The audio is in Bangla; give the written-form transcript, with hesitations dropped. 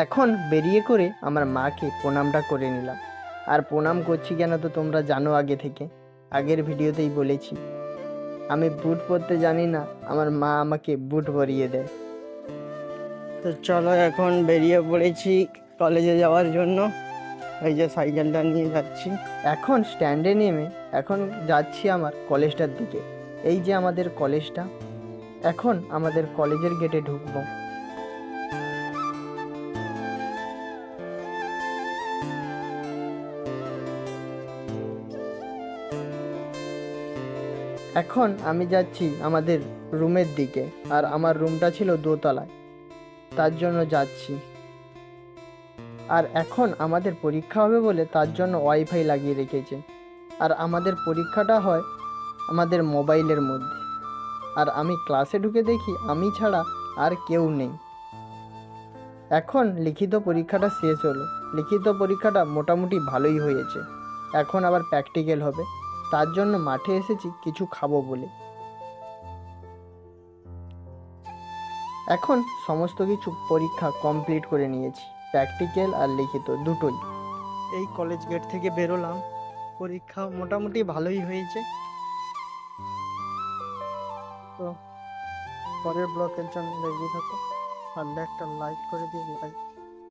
এখন বেরিয়ে করে আমার মাকে প্রণামটা করে নিলাম। আর প্রণাম করছি কেন তো তোমরা জানো আগে থেকে, আগের ভিডিওতেই বলেছি। আমি বুট পরতে জানি না, আমার মা আমাকে বুট পরিয়ে দেয়। তো চলো এখন বেরিয়ে পড়েছি কলেজে যাওয়ার জন্য। এই যে সাইকেলটা নিয়ে যাচ্ছি, এখন স্ট্যান্ডে নেমে এখন যাচ্ছি আমার কলেজটার দিকে। এই যে আমাদের কলেজটা, এখন আমাদের কলেজের গেটে ঢুকবো। এখন আমি যাচ্ছি আমাদের রুমের দিকে, আর আমার রুমটা ছিল দোতলায়, তার জন্য যাচ্ছি। আর এখন আমাদের পরীক্ষা হবে বলে তার জন্য ওয়াইফাই লাগিয়ে রেখেছে। আর আমাদের পরীক্ষাটা হয় আমাদের মোবাইলের মধ্যে। আর আমি ক্লাসে ঢুকে দেখি আমি ছাড়া আর কেউ নেই। এখন লিখিত পরীক্ষাটা শেষ হলো, লিখিত পরীক্ষাটা মোটামুটি ভালোই হয়েছে। এখন আবার প্র্যাকটিক্যাল হবে, তার জন্য মাঠে এসেছি কিছু খাবো বলে। এখন সমস্ত কিছু পরীক্ষা কমপ্লিট করে নিয়েছি, প্র্যাকটিক্যাল আর লিখিত দুটোই। এই কলেজ গেট থেকে বেরোলাম, পরীক্ষা মোটামুটি ভালোই হয়েছে। তো পরের ব্লকের জন্য রেডি থাকো, পারলে একটা লাইক করে দিয়ে লাইক